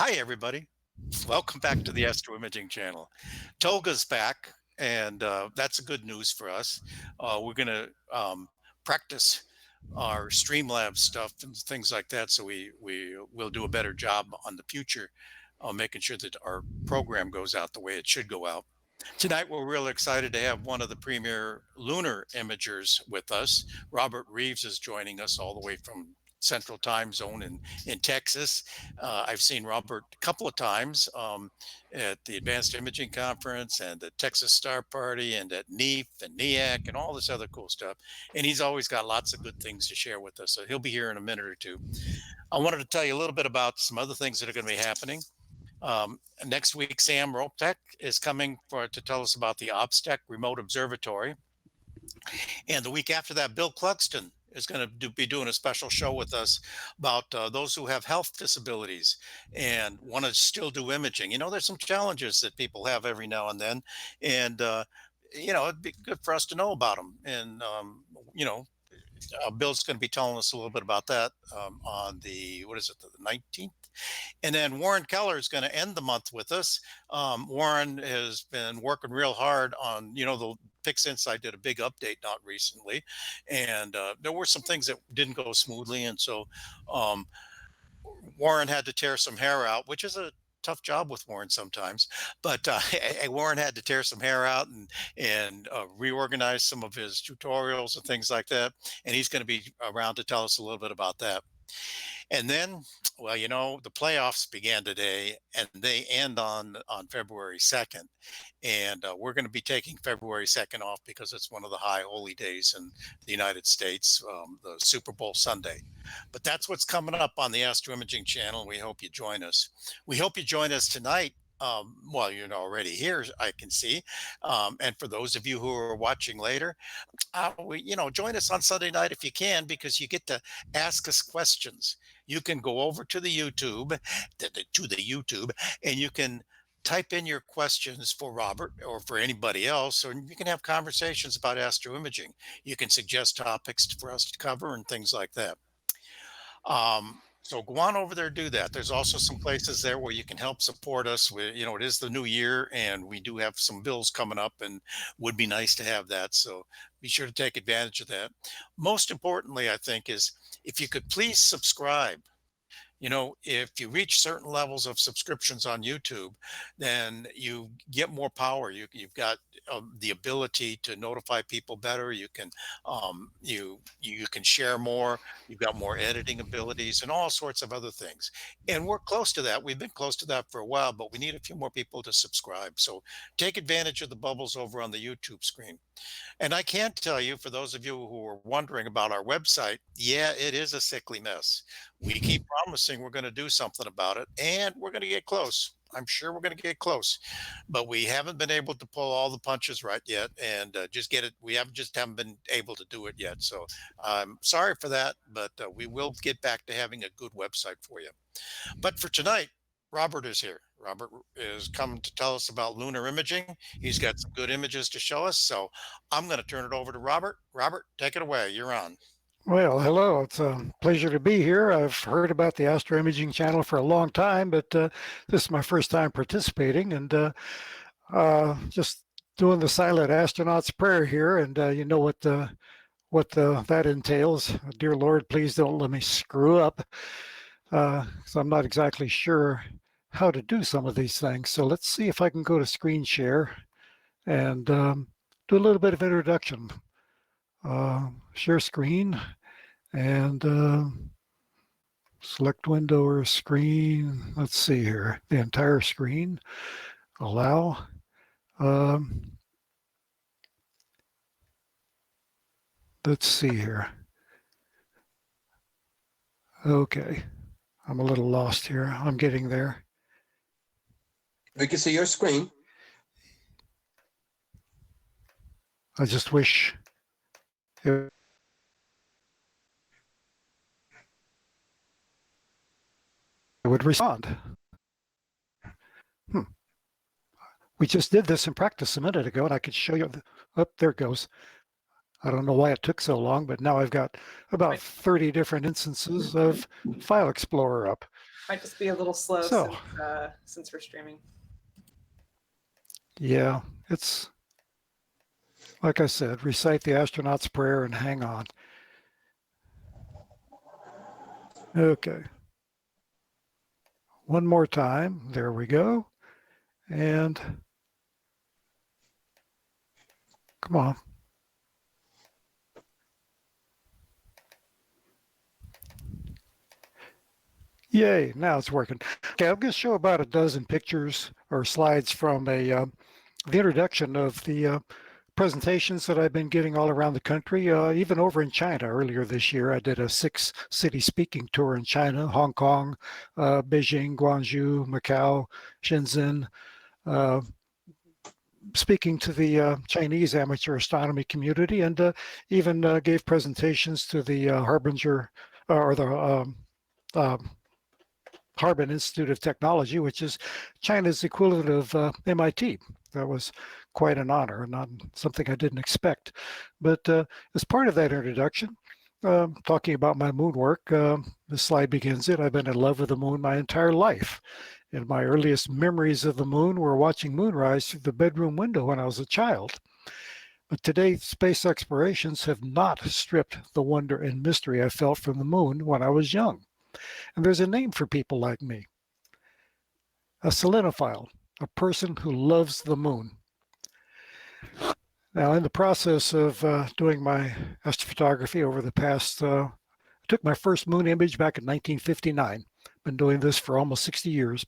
Hi, everybody. Welcome back to the Astro Imaging channel. Tolga's back, and that's a good news for us. We're going to practice our Streamlabs stuff and things like that, so we will do a better job on the future, making sure that our program goes out the way it should go out. Tonight, we're real excited to have one of the premier lunar imagers with us. Robert Reeves is joining us all the way from Central Time Zone in Texas. I've seen Robert a couple of times at the Advanced Imaging Conference and the Texas Star Party and at NEAF and NEAC and all this other cool stuff. And he's always got lots of good things to share with us. So he'll be here in a minute or two. I wanted to tell you a little bit about some other things that are going to be happening. Next week, Sam Roptek is coming to tell us about the OBSTEC Remote Observatory. And the week after that, Bill Clugston is going to be doing a special show with us about those who have health disabilities and want to still do imaging. You know, there's some challenges that people have every now and then. And, it'd be good for us to know about them. And, Bill's going to be telling us a little bit about that on the 19th. And then Warren Keller is going to end the month with us. Warren has been working real hard on, the PixInsight did a big update not recently. And there were some things that didn't go smoothly. And so Warren had to tear some hair out, which is a tough job with Warren sometimes, but Warren had to tear some hair out and reorganize some of his tutorials and things like that. And he's going to be around to tell us a little bit about that. And then, well, the playoffs began today and they end on February 2nd. And we're going to be taking February 2nd off because it's one of the high holy days in the United States, the Super Bowl Sunday. But that's what's coming up on the Astro Imaging channel. We hope you join us. We hope you join us tonight. Well, you're already here, I can see. And for those of you who are watching later, join us on Sunday night if you can, because you get to ask us questions. You can go over to the YouTube, and you can type in your questions for Robert or for anybody else, or you can have conversations about astro imaging. You can suggest topics for us to cover and things like that. So go on over there, do that. There's also some places there where you can help support us. It is the new year and we do have some bills coming up and would be nice to have that. So be sure to take advantage of that. Most importantly, I think, is if you could please subscribe. If you reach certain levels of subscriptions on YouTube, then you get more power. You've got the ability to notify people better. You can you can share more. You've got more editing abilities and all sorts of other things. And we're close to that. We've been close to that for a while, but we need a few more people to subscribe. So take advantage of the bubbles over on the YouTube screen. And I can tell you, for those of you who are wondering about our website, yeah, it is a sickly mess. We keep promising we're going to do something about it, and we're going to get close. I'm sure we're going to get close, but we haven't been able to pull all the punches right yet, and just get it. We haven't been able to do it yet. So I'm sorry for that, but we will get back to having a good website for you. But for tonight, Robert is here. Robert is coming to tell us about lunar imaging. He's got some good images to show us. So I'm going to turn it over to Robert. Robert, take it away. You're on. Well, hello. It's a pleasure to be here. I've heard about the Astro Imaging channel for a long time, but this is my first time participating, and just doing the silent astronaut's prayer here. And you know what that entails. Dear Lord, please don't let me screw up. So I'm not exactly sure how to do some of these things. So let's see if I can go to screen share and do a little bit of introduction. Share screen and select window or screen. Let's see here, the entire screen. Allow. Let's see here. Okay, I'm a little lost here. I'm getting there. We can see your screen. I just wish it would respond. We just did this in practice a minute ago, and I could show you. Oh, there it goes. I don't know why it took so long, but now I've got about 30 different instances of File Explorer up. Might just be a little slow So, since we're streaming. yeah, it's like I said, recite the astronaut's prayer and hang on. Okay. One more time. There we go. And come on. Yay, now it's working. Okay, I'm going to show about a dozen pictures or slides from the introduction of the presentations that I've been giving all around the country, even over in China. Earlier this year, I did a 6-city speaking tour in China, Hong Kong, Beijing, Guangzhou, Macau, Shenzhen, uh, speaking to the Chinese amateur astronomy community, and even gave presentations to the Harbinger or the uh, Harbin Institute of Technology, which is China's equivalent of MIT. That was quite an honor, not something I didn't expect. But as part of that introduction, talking about my moon work, this slide begins it. I've been in love with the moon my entire life. And my earliest memories of the moon were watching moonrise through the bedroom window when I was a child. But today, space explorations have not stripped the wonder and mystery I felt from the moon when I was young. And there's a name for people like me, a selenophile, a person who loves the moon. Now, in the process of doing my astrophotography over the past, I took my first moon image back in 1959. Been doing this for almost 60 years.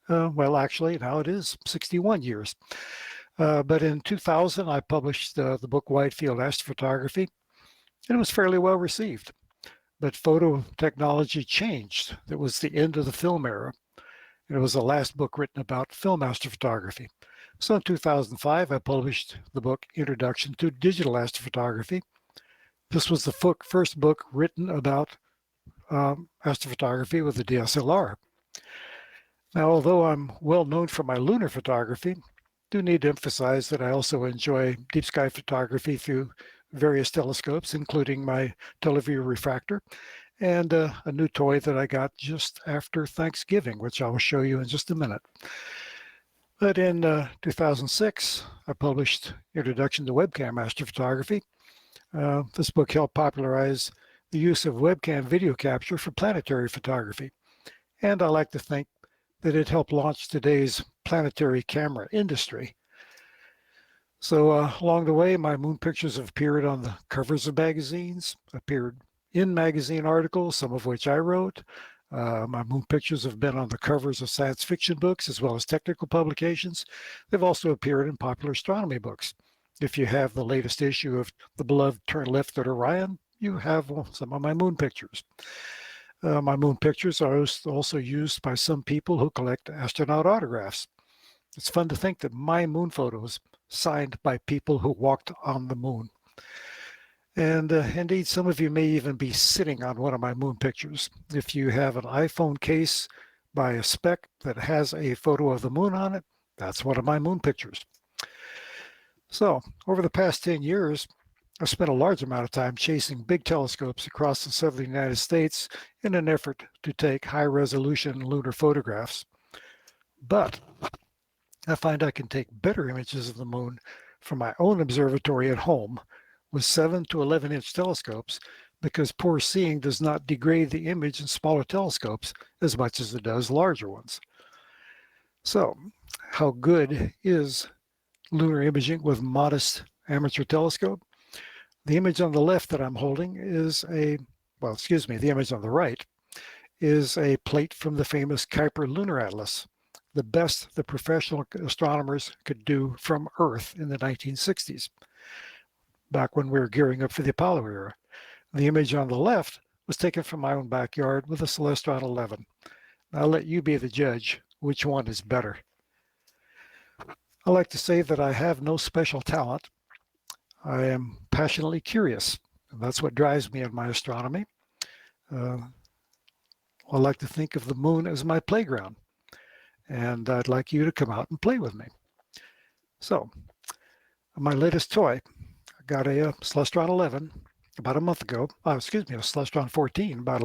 Well, actually, now it is 61 years. But in 2000, I published the book Wide Field Astrophotography, and it was fairly well received. But photo technology changed. It was the end of the film era. It was the last book written about film astrophotography. So in 2005, I published the book Introduction to Digital Astrophotography. This was the first book written about astrophotography with the DSLR. Now, although I'm well known for my lunar photography, I do need to emphasize that I also enjoy deep sky photography through various telescopes, including my teleview refractor and a new toy that I got just after Thanksgiving, which I will show you in just a minute. But in 2006, I published Introduction to Webcam Astrophotography. This book helped popularize the use of webcam video capture for planetary photography. And I like to think that it helped launch today's planetary camera industry. So along the way, my moon pictures have appeared on the covers of magazines, appeared in magazine articles, some of which I wrote. My moon pictures have been on the covers of science fiction books as well as technical publications. They've also appeared in popular astronomy books. If you have the latest issue of the beloved Turn Left at Orion, you have some of my moon pictures. My moon pictures are also used by some people who collect astronaut autographs. It's fun to think that my moon photos signed by people who walked on the moon. And indeed, some of you may even be sitting on one of my moon pictures. If you have an iPhone case by a spec that has a photo of the moon on it, that's one of my moon pictures. So over the past 10 years, I've spent a large amount of time chasing big telescopes across the southern United States in an effort to take high-resolution lunar photographs. But I find I can take better images of the moon from my own observatory at home with 7 to 11-inch telescopes because poor seeing does not degrade the image in smaller telescopes as much as it does larger ones. So, how good is lunar imaging with modest amateur telescope? The image on the left that I'm holding is the image on the right is a plate from the famous Kuiper Lunar Atlas, the best the professional astronomers could do from Earth in the 1960s, back when we were gearing up for the Apollo era. The image on the left was taken from my own backyard with a Celestron 11. I'll let you be the judge which one is better. I like to say that I have no special talent. I am passionately curious, and that's what drives me in my astronomy. I like to think of the moon as my playground, and I'd like you to come out and play with me. So, my latest toy, I got a Celestron 11 about a month ago. A Celestron 14 about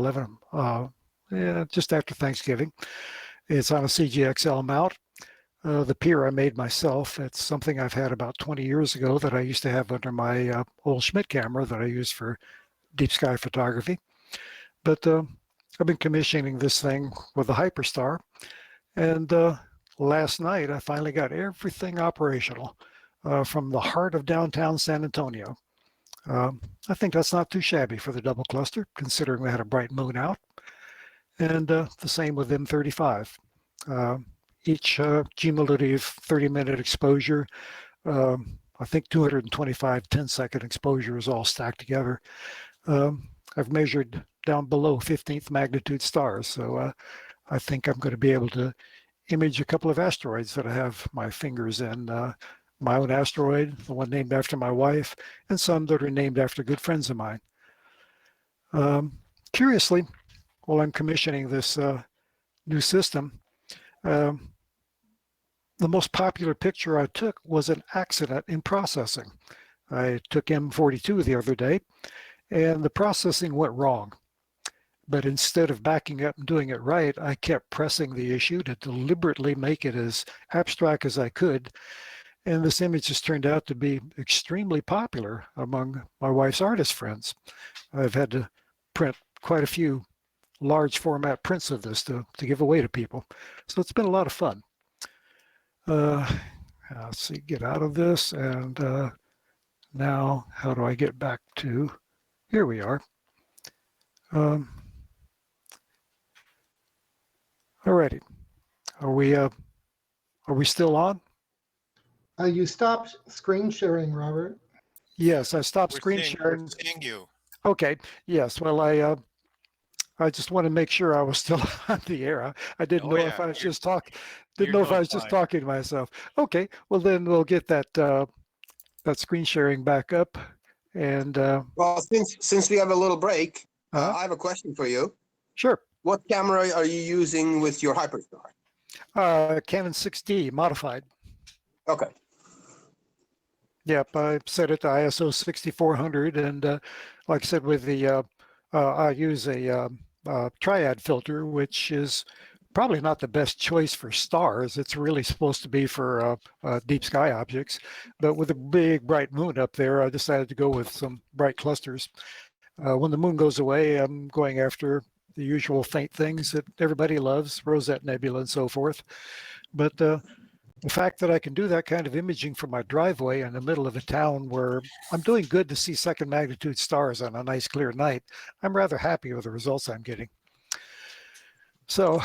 just after Thanksgiving. It's on a CGXL mount. The pier I made myself. It's something I've had about 20 years ago that I used to have under my old Schmidt camera that I use for deep sky photography. But I've been commissioning this thing with the Hyperstar. And last night, I finally got everything operational from the heart of downtown San Antonio. I think that's not too shabby for the double cluster, considering we had a bright moon out. And the same with M35. Uh, each cumulative 30-minute exposure, I think 225 10-second exposures all stacked together. I've measured down below 15th magnitude stars, so I think I'm going to be able to image a couple of asteroids that I have my fingers in. My own asteroid, the one named after my wife, and some that are named after good friends of mine. Curiously, while I'm commissioning this new system, um, the most popular picture I took was an accident in processing. I took M42 the other day, and the processing went wrong. But instead of backing up and doing it right, I kept pressing the issue to deliberately make it as abstract as I could. And this image has turned out to be extremely popular among my wife's artist friends. I've had to print quite a few large format prints of this to give away to people. So it's been a lot of fun. Let's see, get out of this. And now how do I get back to, here we are. Alrighty, are we still on? You stopped screen sharing, Robert. Yes, I stopped We're screen seeing, sharing. we're seeing you. Okay, yes, well, I just want to make sure I was still on the air. I didn't Oh know if yeah, I was you're, just talking, didn't you're know if I doing was just fine. talking to myself. Okay, well then we'll get that that screen sharing back up, and Well, since we have a little break, uh, I have a question for you. sure. What camera are you using with your Hyperstar? Canon 6D modified. Okay. Yep, I set it to ISO 6400, and like I said, with the I use a triad filter, which is probably not the best choice for stars. It's really supposed to be for deep sky objects, but with a big bright moon up there, I decided to go with some bright clusters. When the moon goes away, I'm going after the usual faint things that everybody loves, Rosette Nebula and so forth. But the fact that I can do that kind of imaging from my driveway in the middle of a town where I'm doing good to see second magnitude stars on a nice clear night, I'm rather happy with the results I'm getting. So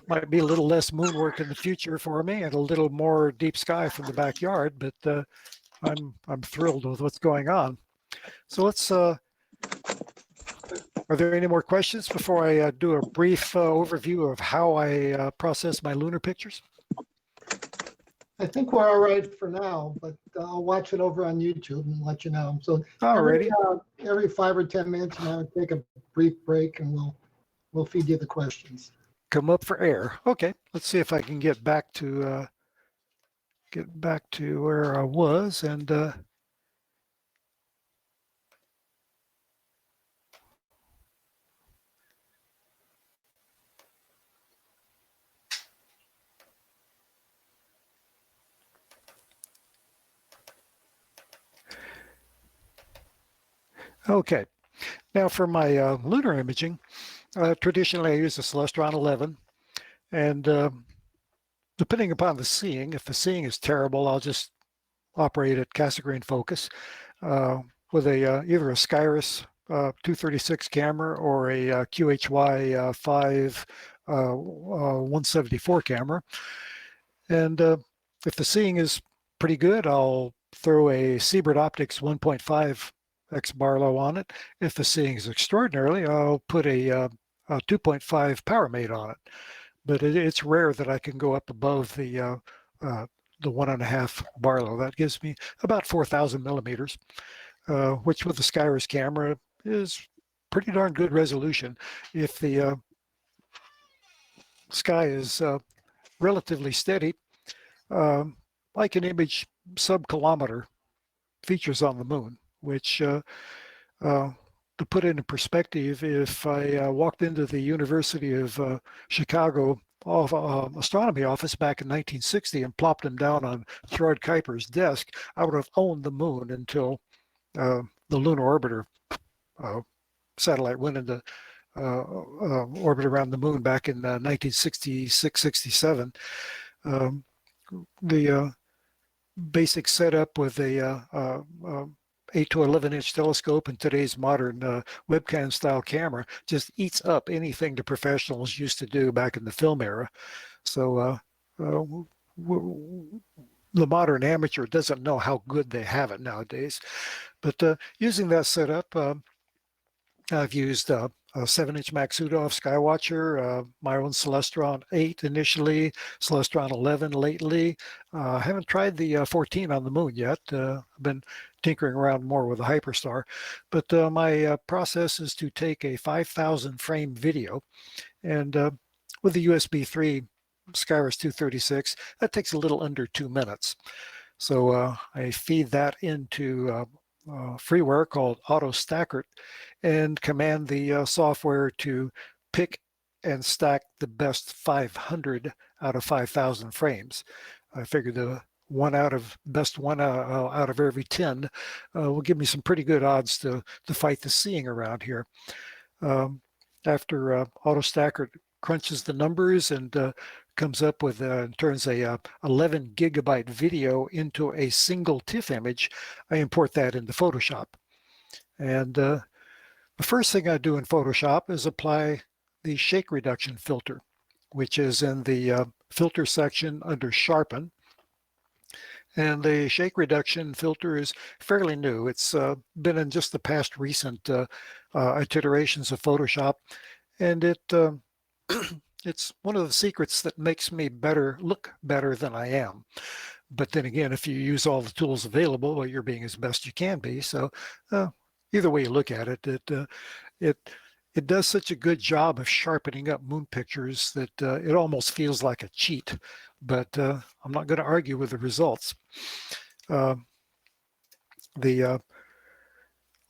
might be a little less moon work in the future for me and a little more deep sky from the backyard, but I'm thrilled with what's going on. So let's, are there any more questions before I do a brief overview of how I process my lunar pictures? I think we're all right for now, but I'll watch it over on YouTube and let you know. So Alrighty. every 5 or 10 minutes, you know, take a brief break and we'll feed you the questions. Come up for air. Okay, let's see if I can get back to where I was, and okay. Now for my lunar imaging, traditionally I use a Celestron 11, and depending upon the seeing, if the seeing is terrible, I'll just operate at Cassegrain focus with a either a Skyris 236 camera or a QHY 5 174 camera. And if the seeing is pretty good, I'll throw a Siebert Optics 1.5 X Barlow on it. If the seeing is extraordinarily, I'll put a 2.5 PowerMate on it. But it's rare that I can go up above the 1.5 Barlow. That gives me about 4,000 millimeters, which with the Skyris camera is pretty darn good resolution. If the sky is relatively steady, I can image sub-kilometer features on the moon, which to put it in perspective, if I walked into the University of Chicago astronomy office back in 1960 and plopped him down on Gerard Kuiper's desk, I would have owned the moon until the lunar orbiter uh, satellite went into orbit around the moon back in 1966, 67. Um, the basic setup with a 8 to 11-inch telescope and today's modern webcam style camera just eats up anything the professionals used to do back in the film era. So the modern amateur doesn't know how good they have it nowadays. But using that setup, I've used a 7-inch Maksudov Skywatcher, my own Celestron 8 initially, Celestron 11 lately. I haven't tried the 14 on the moon yet. I've been tinkering around more with the Hyperstar. But my process is to take a 5,000 frame video, and with the USB 3 Skyros 236, that takes a little under 2 minutes. So I feed that into freeware called Auto Stacker and command the software to pick and stack the best 500 out of 5,000 frames. I figured the best one out of every 10 will give me some pretty good odds to fight the seeing around here. After Auto Stacker crunches the numbers and comes up with turns a 11 gigabyte video into a single TIFF image, I import that into Photoshop. And the first thing I do in Photoshop is apply the shake reduction filter, which is in the filter section under Sharpen. And the shake reduction filter is fairly new. It's been in just the past recent iterations of Photoshop, and it's one of the secrets that makes me look better than I am. But then again, if you use all the tools available, well, you're being as best you can be. So either way you look at it, it does such a good job of sharpening up moon pictures that it almost feels like a cheat. But I'm not going to argue with the results. The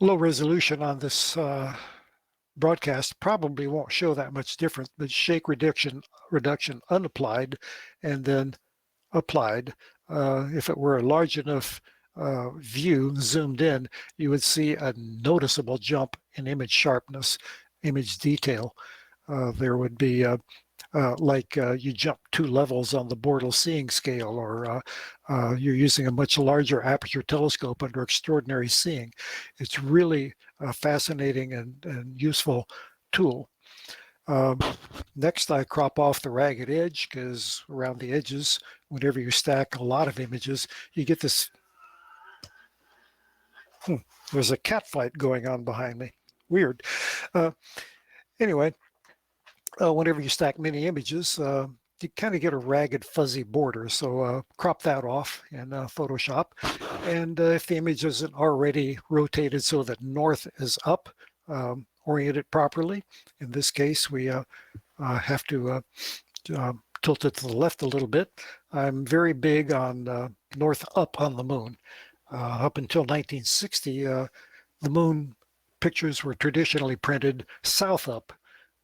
low resolution on this broadcast probably won't show that much difference, but shake reduction unapplied and then applied. If it were a large enough view zoomed in, you would see a noticeable jump in image sharpness, image detail. There would be like you jump 2 levels on the Bortle seeing scale, or you're using a much larger aperture telescope under extraordinary seeing. It's really a fascinating and useful tool. Next, I crop off the ragged edge, because around the edges, whenever you stack a lot of images, you get this. There's a cat fight going on behind me. Weird. Anyway, whenever you stack many images, you kind of get a ragged, fuzzy border. So crop that off in Photoshop. And if the image isn't already rotated so that north is up, orient it properly. In this case, we have to tilt it to the left a little bit. I'm very big on north up on the moon. Up until 1960, the moon pictures were traditionally printed south up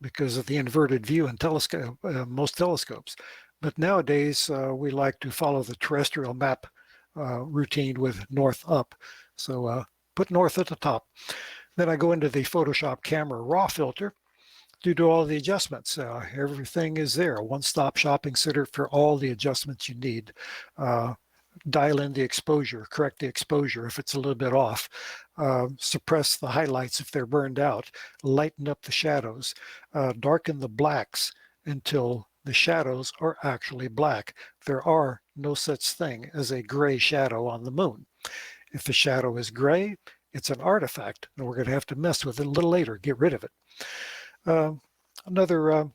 because of the inverted view in most telescopes. But nowadays, we like to follow the terrestrial map routine with north up. So put north at the top. Then I go into the Photoshop Camera Raw filter to do all the adjustments. Everything is there, a one-stop shopping center for all the adjustments you need. Dial in the exposure, correct the exposure if it's a little bit off, suppress the highlights if they're burned out, lighten up the shadows, darken the blacks until the shadows are actually black. There are no such thing as a gray shadow on the moon. If the shadow is gray, it's an artifact, and we're going to have to mess with it a little later, get rid of it. Another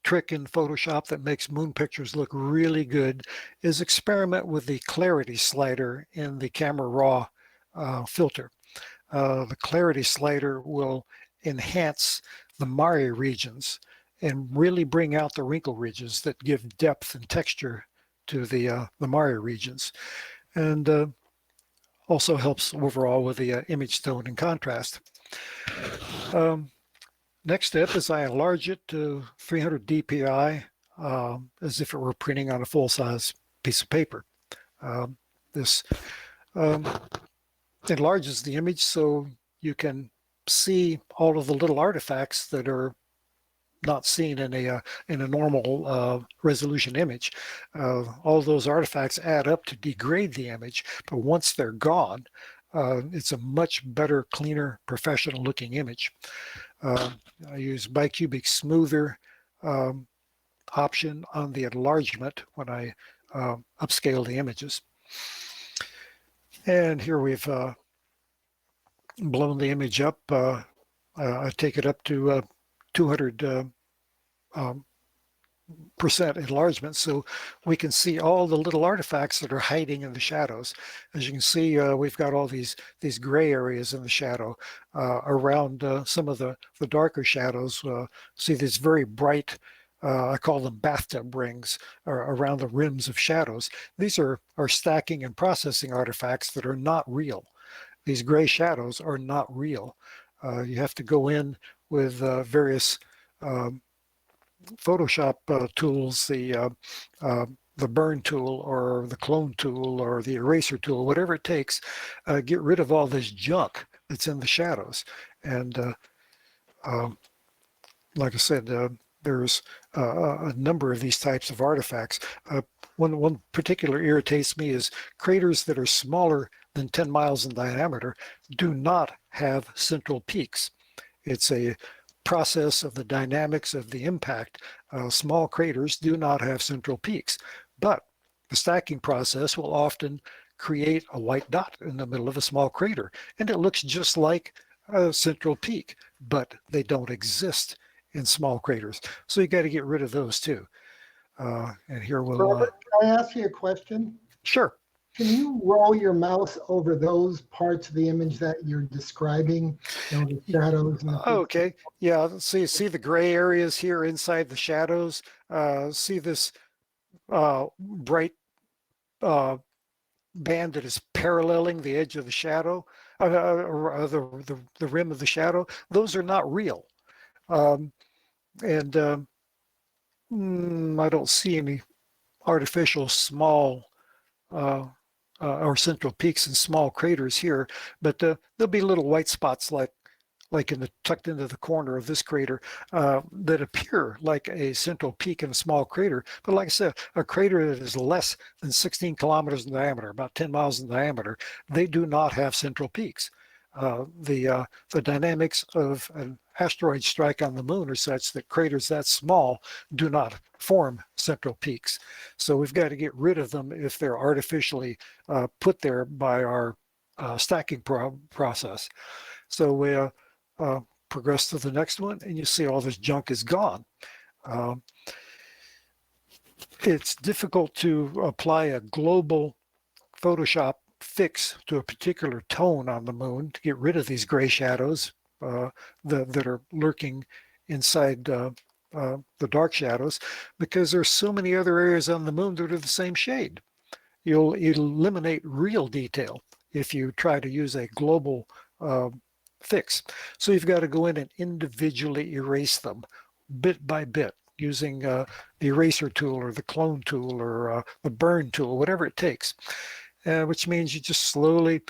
trick in Photoshop that makes moon pictures look really good is experiment with the clarity slider in the Camera Raw filter. The clarity slider will enhance the Mare regions and really bring out the wrinkle ridges that give depth and texture to the Mare regions, and also helps overall with the image tone and contrast. Um, Next step is I enlarge it to 300 dpi, as if it were printing on a full-size piece of paper. This um, enlarges the image so you can see all of the little artifacts that are not seen in a normal resolution image. All those artifacts add up to degrade the image, but once they're gone, it's a much better, cleaner, professional-looking image. I use bicubic smoother option on the enlargement when I upscale the images. And here we've blown the image up. I take it up to 200 um, percent enlargement so we can see all the little artifacts that are hiding in the shadows. As you can see, we've got all these gray areas in the shadow around some of the darker shadows. See these very bright, I call them bathtub rings, around the rims of shadows. These are stacking and processing artifacts that are not real. These gray shadows are not real. You have to go in with various Photoshop tools, the burn tool or the clone tool or the eraser tool, whatever it takes, get rid of all this junk that's in the shadows. And um, like I said, there's a number of these types of artifacts. One particular irritates me is craters that are smaller than 10 miles in diameter do not have central peaks. It's a process of the dynamics of the impact. Small craters do not have central peaks, but the stacking process will often create a white dot in the middle of a small crater, and it looks just like a central peak, but they don't exist in small craters. So you got to get rid of those too. And here we'll, Robert, can I ask you a question? sure. Can you roll your mouse over those parts of the image that you're describing, the shadows and the peaks? Okay, yeah, see the gray areas here inside the shadows. See this bright band that is paralleling the edge of the shadow, the rim of the shadow. Those are not real. Um, and I don't see any artificial small or central peaks and small craters here, but there'll be little white spots like in the tucked into the corner of this crater that appear like a central peak in a small crater. But like I said, a crater that is less than 16 kilometers in diameter, about 10 miles in diameter, they do not have central peaks. The dynamics of an asteroid strike on the moon are such that craters that small do not form central peaks. So we've got to get rid of them if they're artificially put there by our stacking process. So we progress to the next one, and you see all this junk is gone. It's difficult to apply a global Photoshop fix to a particular tone on the moon to get rid of these gray shadows that are lurking inside the dark shadows, because there's so many other areas on the moon that are the same shade. You'll eliminate real detail if you try to use a global fix. So you've got to go in and individually erase them bit by bit using the eraser tool or the clone tool or the burn tool, whatever it takes, which means you just slowly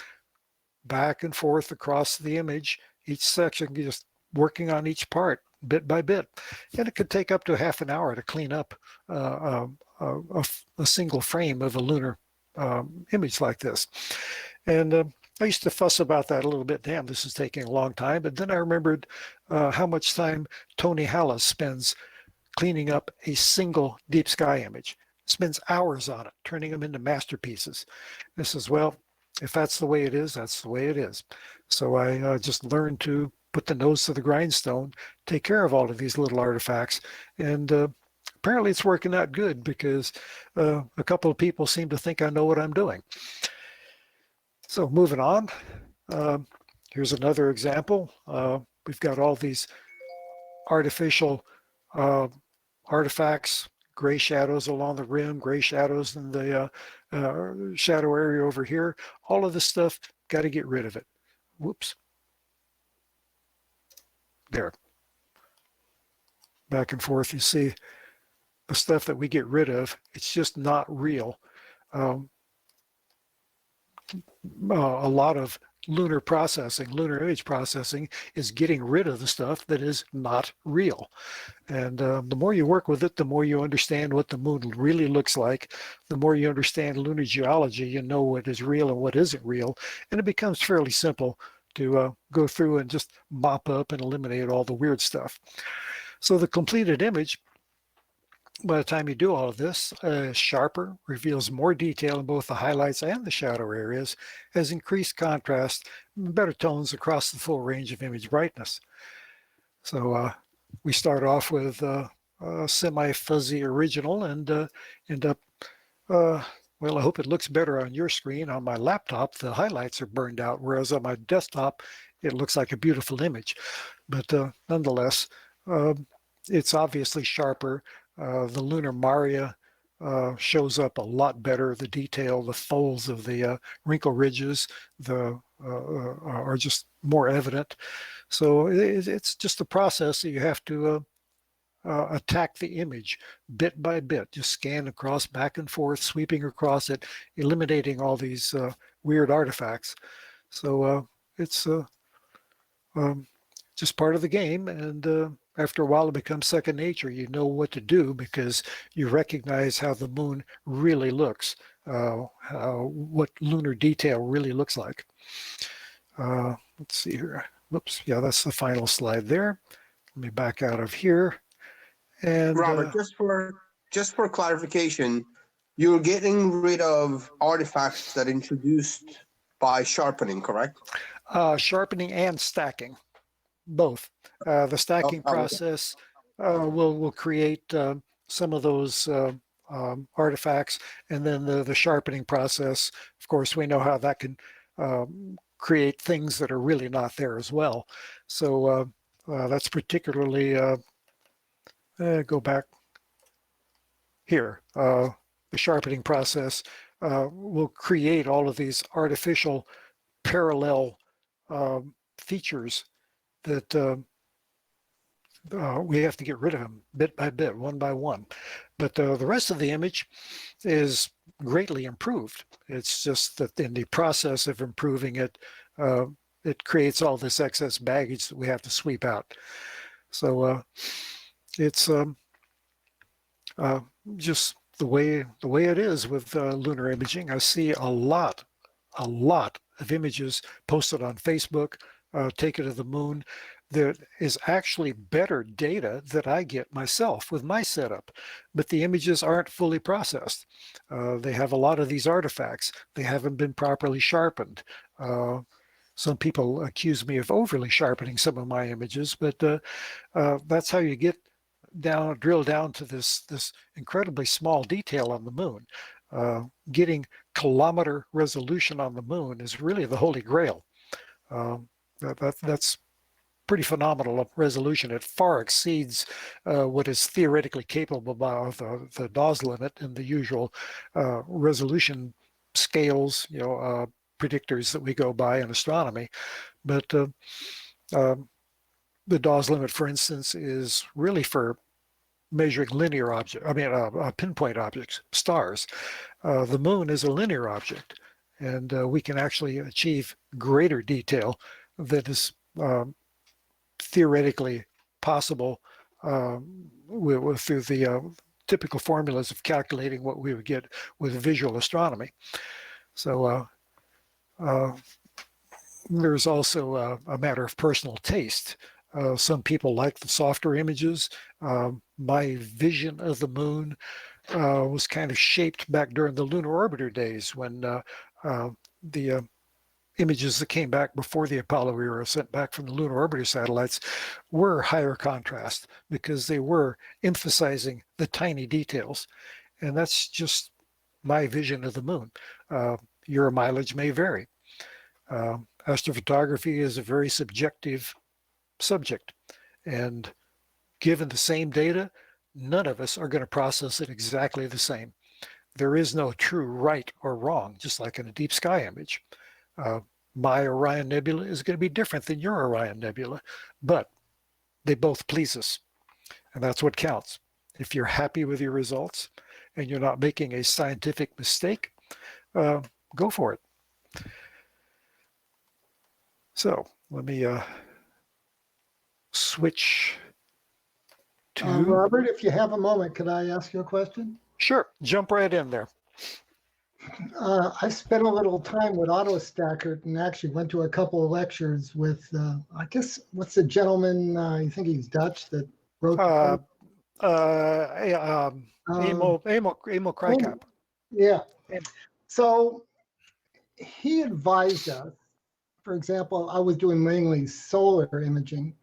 back and forth across the image, each section, just working on each part bit by bit. And it could take up to half an hour to clean up a single frame of a lunar image like this. And I used to fuss about that a little bit. Damn, this is taking a long time. But then I remembered how much time Tony Hallas spends cleaning up a single deep sky image. Spends hours on it, turning them into masterpieces. This is, well, if that's the way it is, that's the way it is. So I just learned to put the nose to the grindstone, take care of all of these little artifacts. And apparently it's working out good, because a couple of people seem to think I know what I'm doing. So moving on, here's another example. We've got all these artificial artifacts, gray shadows along the rim, gray shadows in the shadow area over here. All of this stuff, got to get rid of it. Whoops. there. Back and forth, you see the stuff that we get rid of, it's just not real. Um, a lot of lunar processing, lunar image processing, is getting rid of the stuff that is not real. And the more you work with it, the more you understand what the moon really looks like. The more you understand lunar geology, you know what is real and what isn't real. And it becomes fairly simple to go through and just mop up and eliminate all the weird stuff. So the completed image, by the time you do all of this, sharper, reveals more detail in both the highlights and the shadow areas, has increased contrast, better tones across the full range of image brightness. So we start off with a semi-fuzzy original and end up, well, I hope it looks better on your screen. On my laptop, the highlights are burned out, whereas on my desktop, it looks like a beautiful image. But nonetheless, it's obviously sharper. The lunar Maria shows up a lot better. The detail, the folds of the wrinkle ridges, are just more evident. So it's just a process that you have to attack the image bit by bit, just scan across, back and forth, sweeping across it, eliminating all these weird artifacts. So it's um, just part of the game. And after a while, it becomes second nature. You know what to do because you recognize how the moon really looks, what lunar detail really looks like. Let's see here. Whoops. Yeah, that's the final slide there. Let me back out of here. And Robert, just for clarification, you're getting rid of artifacts that introduced by sharpening, correct? sharpening and stacking, both. The stacking okay. process will create some of those artifacts, and then the sharpening process, of course, we know how that can create things that are really not there as well. So that's particularly, go back here, the sharpening process will create all of these artificial parallel features that we have to get rid of them bit by bit, one by one. But the rest of the image is greatly improved. It's just that in the process of improving it, it creates all this excess baggage that we have to sweep out. So it's just the way it is with lunar imaging. I see a lot of images posted on Facebook, taken to the moon, that is actually better data that I get myself with my setup, but the images aren't fully processed. They have a lot of these artifacts. They haven't been properly sharpened. Some people accuse me of overly sharpening some of my images, but that's how you get drill down to this incredibly small detail on the moon. Getting kilometer resolution on the moon is really the holy grail. That's pretty phenomenal resolution. It far exceeds what is theoretically capable of the Dawes limit and the usual resolution scales, predictors that we go by in astronomy. But the Dawes limit, for instance, is really for measuring linear objects, pinpoint objects, stars. The moon is a linear object, and we can actually achieve greater detail that is theoretically possible through the typical formulas of calculating what we would get with visual astronomy. So there's also a matter of personal taste. Some people like the softer images. My vision of the moon was kind of shaped back during the lunar orbiter days when the images that came back before the Apollo era sent back from the lunar orbiter satellites were higher contrast because they were emphasizing the tiny details. And that's just my vision of the moon. Your mileage may vary. Astrophotography is a very subjective subject. And given the same data, none of us are going to process it exactly the same. There is no true right or wrong, just like in a deep sky image. My Orion Nebula is going to be different than your Orion Nebula, but they both please us, and that's what counts. If you're happy with your results and you're not making a scientific mistake, go for it. So let me switch to. Robert, if you have a moment, could I ask you a question? Sure, jump right in there. I spent a little time with AutoStacker and actually went to a couple of lectures with, I guess, what's the gentleman, I think he's Dutch, that wrote the Amo Krykop. yeah. So he advised us, for example, I was doing mainly solar imaging,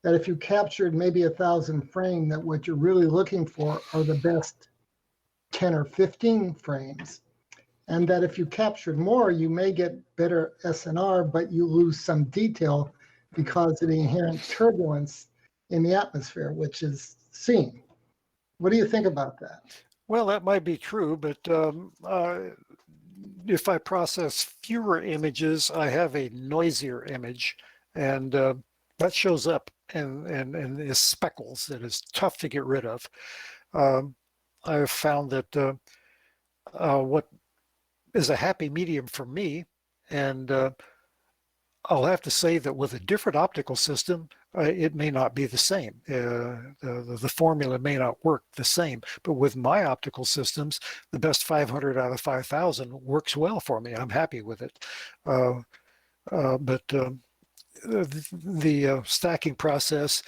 that if you captured maybe 1,000 frame, that what you're really looking for are the best 10 or 15 frames. And that if you captured more, you may get better SNR, but you lose some detail because of the inherent turbulence in the atmosphere, which is seen. What do you think about that? Well, that might be true, but if I process fewer images, I have a noisier image, and that shows up and is speckles that is tough to get rid of. I've found that what is a happy medium for me, and I'll have to say that with a different optical system, it may not be the same. The formula may not work the same, but with my optical systems, the best 500 out of 5,000 works well for me. I'm happy with it. But the stacking process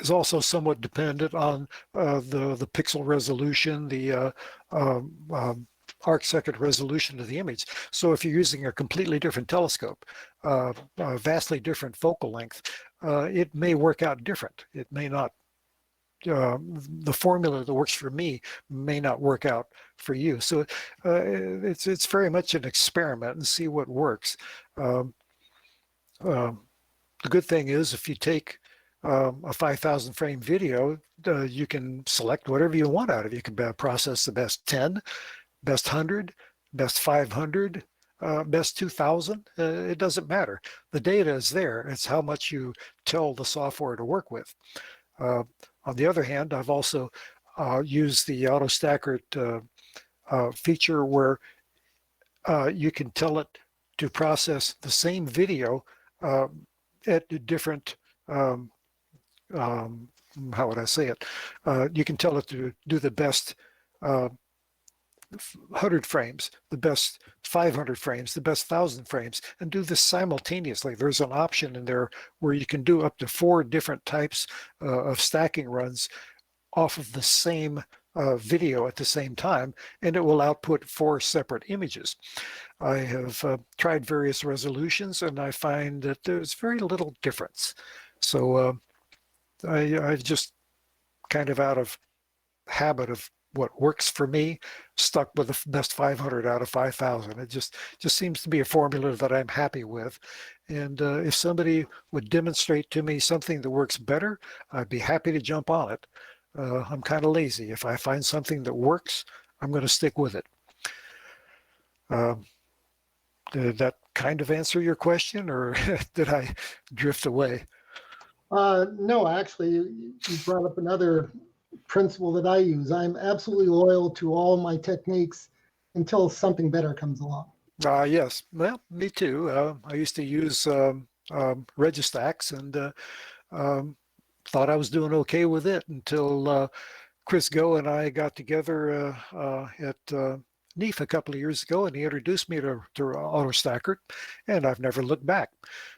is also somewhat dependent on the pixel resolution, the arc second resolution of the image. So if you're using a completely different telescope, a vastly different focal length, it may work out different. It may not. The formula that works for me may not work out for you. So it's very much an experiment and see what works. The good thing is if you take a 5,000 frame video, you can select whatever you want out of it. You can process the best 10, best 100, best 500, best 2,000. It doesn't matter. The data is there. It's how much you tell the software to work with. On the other hand, I've also used the AutoStacker feature where you can tell it to process the same video at different how would I say it? You can tell it to do the best 100 frames, the best 500 frames, the best 1,000 frames, and do this simultaneously. There's an option in there where you can do up to 4 different types of stacking runs off of the same video at the same time, and it will output 4 separate images. I have tried various resolutions, and I find that there's very little difference. So I've just kind of out of habit of what works for me, stuck with the best 500 out of 5,000. It just seems to be a formula that I'm happy with. And if somebody would demonstrate to me something that works better, I'd be happy to jump on it. I'm kind of lazy. If I find something that works, I'm going to stick with it. Did that kind of answer your question, or did I drift away? No, actually, you brought up another principle that I use. I'm absolutely loyal to all my techniques until something better comes along. Yes, well, me too. I used to use Registax and thought I was doing okay with it until Chris Go and I got together at NEAF a couple of years ago, and he introduced me to AutoStacker, and I've never looked back.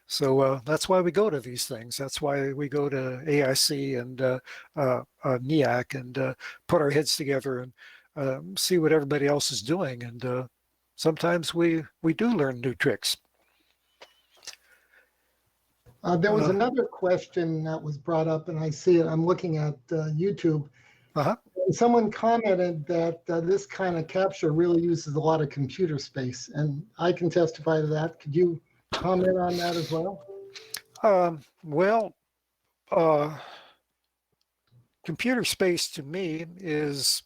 So that's why we go to these things. That's why we go to AIC and NEAC and put our heads together and see what everybody else is doing. And sometimes we do learn new tricks. There was another question that was brought up, and I see it. I'm looking at YouTube. Uh-huh. Someone commented that this kind of capture really uses a lot of computer space, and I can testify to that. Could you comment on that as well? Well, computer space to me is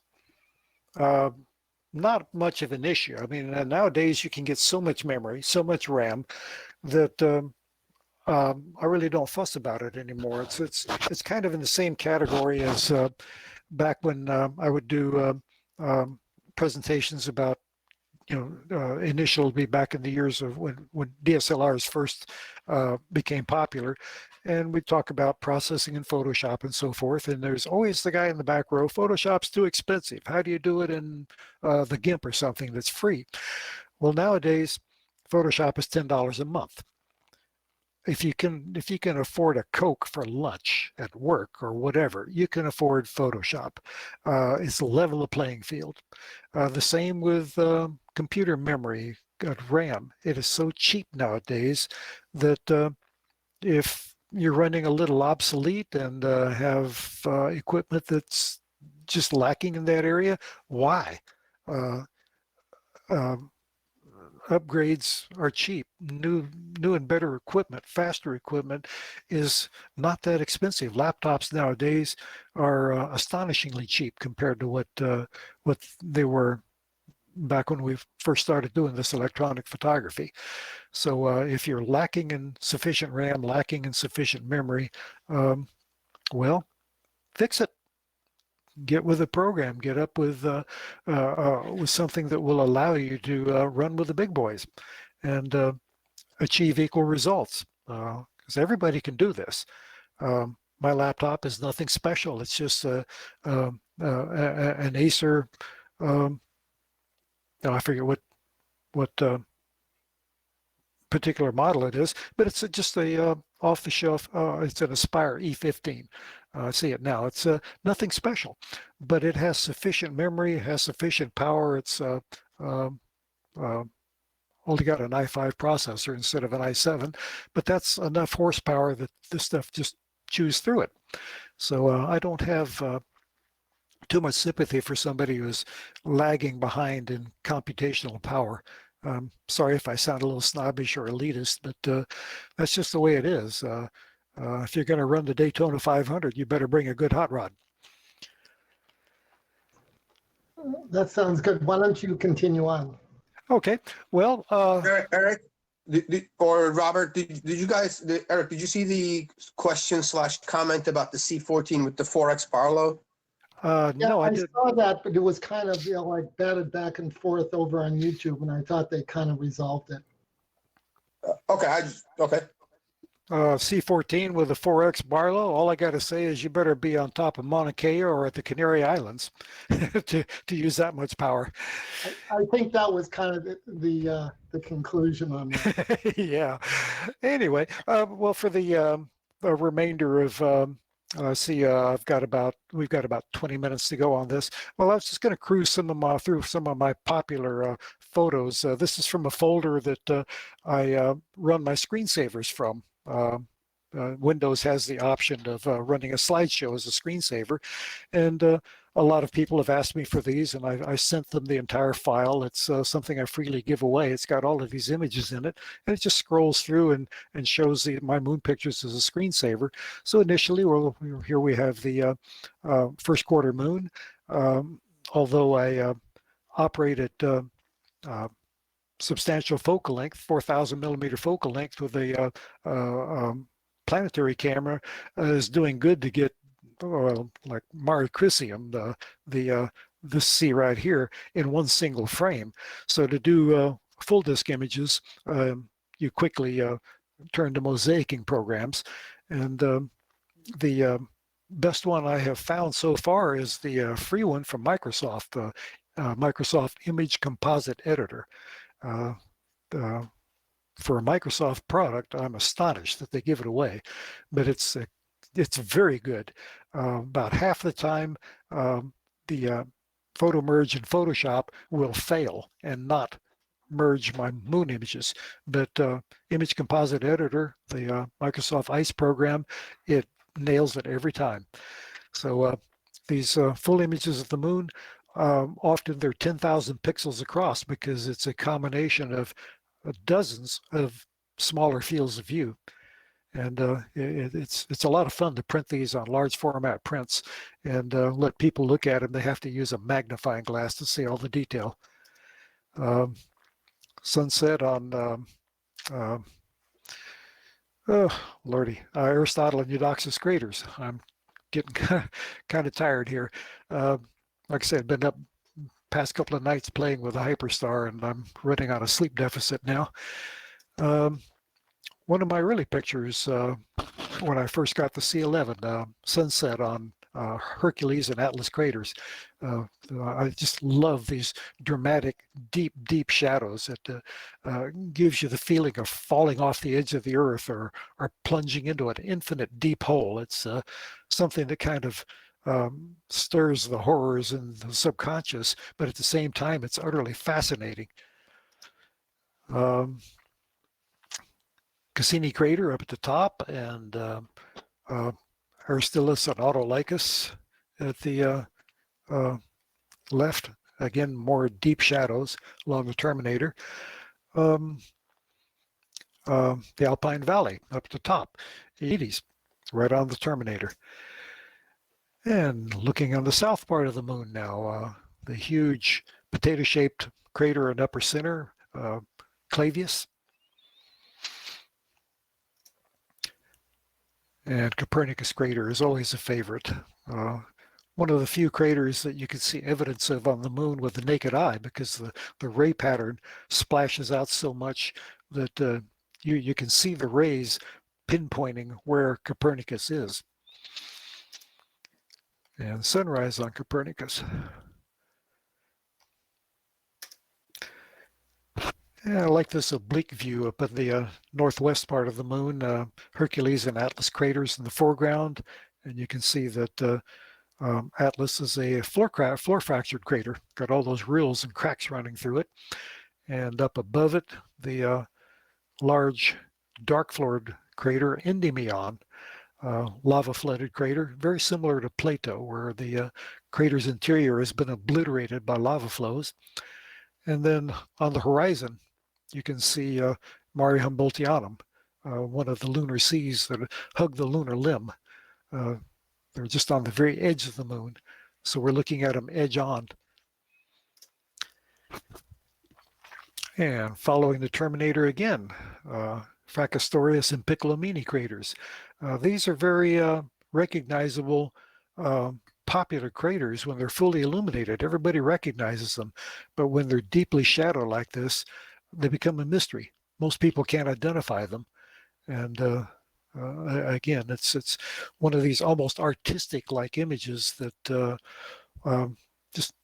not much of an issue. I mean, nowadays you can get so much memory, so much RAM that I really don't fuss about it anymore. It's kind of in the same category as back when I would do presentations about initially back in the years of when DSLRs first became popular, and we talk about processing in Photoshop and so forth. And there's always the guy in the back row, Photoshop's too expensive. How do you do it in the GIMP or something that's free? Well, nowadays, Photoshop is $10 a month. If you can afford a Coke for lunch at work or whatever, you can afford Photoshop. It's level the playing field. The same with computer memory, RAM. It is so cheap nowadays that if you're running a little obsolete and have equipment that's just lacking in that area, why? Uh, um, Upgrades are cheap. New and better equipment, faster equipment is not that expensive. Laptops nowadays are astonishingly cheap compared to what they were back when we first started doing this electronic photography. So if you're lacking in sufficient RAM, lacking in sufficient memory, well, fix it. Get with a program. Get up with something that will allow you to run with the big boys and achieve equal results. Because everybody can do this. My laptop is nothing special. It's just an Acer. No, I forget what particular model it is, but it's just a off-the-shelf. It's an Aspire E15. I see it now. It's nothing special, but it has sufficient memory, it has sufficient power. It's um, uh, only got an i5 processor instead of an i7, but that's enough horsepower that this stuff just chews through it. So I don't have too much sympathy for somebody who's lagging behind in computational power. Sorry if I sound a little snobbish or elitist, but that's just the way it is. If you're going to run the Daytona 500, you better bring a good hot rod. That sounds good. Why don't you continue on? Okay. Well, Eric, or Robert, did you guys, Eric, did you see the question/comment about the C14 with the 4X Barlow? Yeah, no, I I did. saw that, but it was kind of like batted back and forth over on YouTube, and I thought they kind of resolved it. Okay, okay. C14 with a 4X Barlow. All I got to say is you better be on top of Mauna Kea or at the Canary Islands to use that much power. I think that was kind of the conclusion on that. Yeah. Anyway, well, for the remainder of we've got about 20 minutes to go on this. Well, I was just going to cruise through some of my popular photos. This is from a folder that I run my screensavers from. Windows has the option of running a slideshow as a screensaver, and a lot of people have asked me for these, and I sent them the entire file. It's something I freely give away. It's got all of these images in it, and it just scrolls through and shows my moon pictures as a screensaver. So initially, here we have the first quarter moon. Although I operate at substantial focal length, 4,000 millimeter focal length with a planetary camera, is doing good to get like Mare Crisium, this C right here in one single frame. So to do full disk images, you quickly turn to mosaicing programs, and the best one I have found so far is the free one from Microsoft, Microsoft Image Composite Editor. Uh, for a Microsoft product, I'm astonished that they give it away, but it's very good. About half the time, the photo merge in Photoshop will fail and not merge my moon images, but Image Composite Editor, the Microsoft ICE program, it nails it every time. So these full images of the moon, often they're 10,000 pixels across because it's a combination of dozens of smaller fields of view. And it's a lot of fun to print these on large format prints and let people look at them. They have to use a magnifying glass to see all the detail. Sunset on Oh, Lordy. Aristotle and Eudoxus craters. I'm getting kind of tired here. Uh, like I said, been up past couple of nights playing with a hyperstar, and I'm running on a sleep deficit now. Um, One of my early pictures, when I first got the C11, sunset on Hercules and Atlas craters. Uh, I just love these dramatic, deep shadows. It gives you the feeling of falling off the edge of the earth or plunging into an infinite deep hole. It's something that kind of stirs the horrors in the subconscious, but at the same time, it's utterly fascinating. Um, Cassini crater up at the top, and uh, Aristillus and Autolycus at the uh, left. Again, more deep shadows along the terminator. Um, the Alpine Valley up at the top, 80s, right on the terminator. And looking on the south part of the moon now, the huge potato-shaped crater in upper center, Clavius, and Copernicus crater is always a favorite. Uh, One of the few craters that you can see evidence of on the moon with the naked eye, because the ray pattern splashes out so much that you can see the rays pinpointing where Copernicus is. And sunrise on Copernicus. Yeah, I like this oblique view up in the northwest part of the moon, Hercules and Atlas craters in the foreground. And you can see that Atlas is a floor fractured crater, got all those rills and cracks running through it. And up above it, the large dark floored crater Endymion, lava flooded crater, very similar to Plato, where the crater's interior has been obliterated by lava flows. And then on the horizon, you can see Mare Humboldtianum, one of the lunar seas that hug the lunar limb. Uh, they're just on the very edge of the moon. So we're looking at them edge on. And following the Terminator again, Fracastorius and Piccolomini craters. These are very recognizable, popular craters when they're fully illuminated. Everybody recognizes them. But when they're deeply shadowed like this, they become a mystery. Most people can't identify them. And again, it's one of these almost artistic-like images that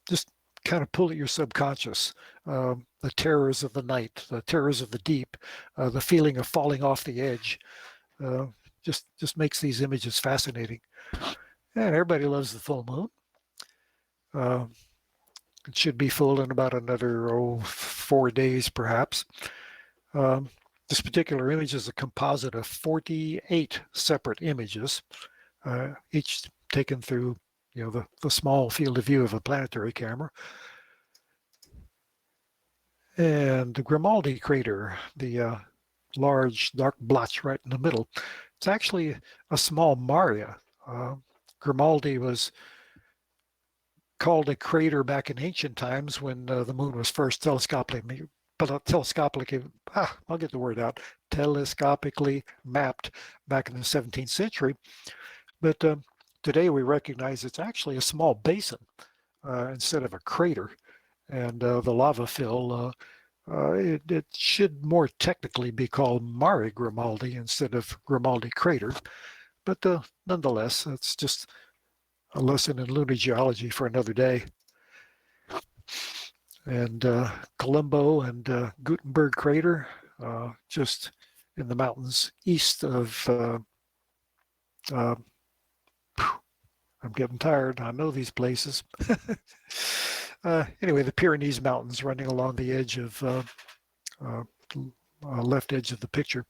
just kind of pull at your subconscious. The terrors of the night, the terrors of the deep, the feeling of falling off the edge, uh, just makes these images fascinating. And everybody loves the full moon. Uh, it should be full in about another 4 days, perhaps. Um, this particular image is a composite of 48 separate images, each taken through the small field of view of a planetary camera. And the Grimaldi crater, the large dark blotch right in the middle, it's actually a small maria. Grimaldi was called a crater back in ancient times when the moon was first telescopically I'll get the word out, telescopically mapped back in the 17th century. But today we recognize it's actually a small basin instead of a crater. And the lava fill, it should more technically be called Mare Grimaldi instead of Grimaldi crater. But nonetheless, it's just a lesson in lunar geology for another day. And Colombo and Gutenberg crater, just in the mountains east of, I'm getting tired. I know these places. Anyway, the Pyrenees Mountains running along the edge of left edge of the picture.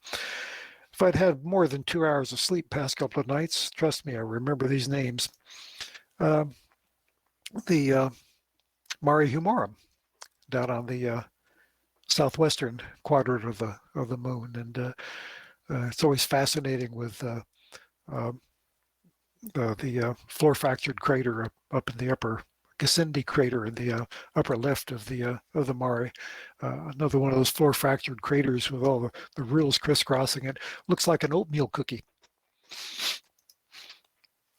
If I'd had more than 2 hours of sleep past couple of nights, trust me, I remember these names. The Mare Humorum down on the southwestern quadrant of the moon, and it's always fascinating with the floor fractured crater up in the upper Gassendi crater in the upper left of the mare. Another one of those floor fractured craters with all the rills crisscrossing it. Looks like an oatmeal cookie.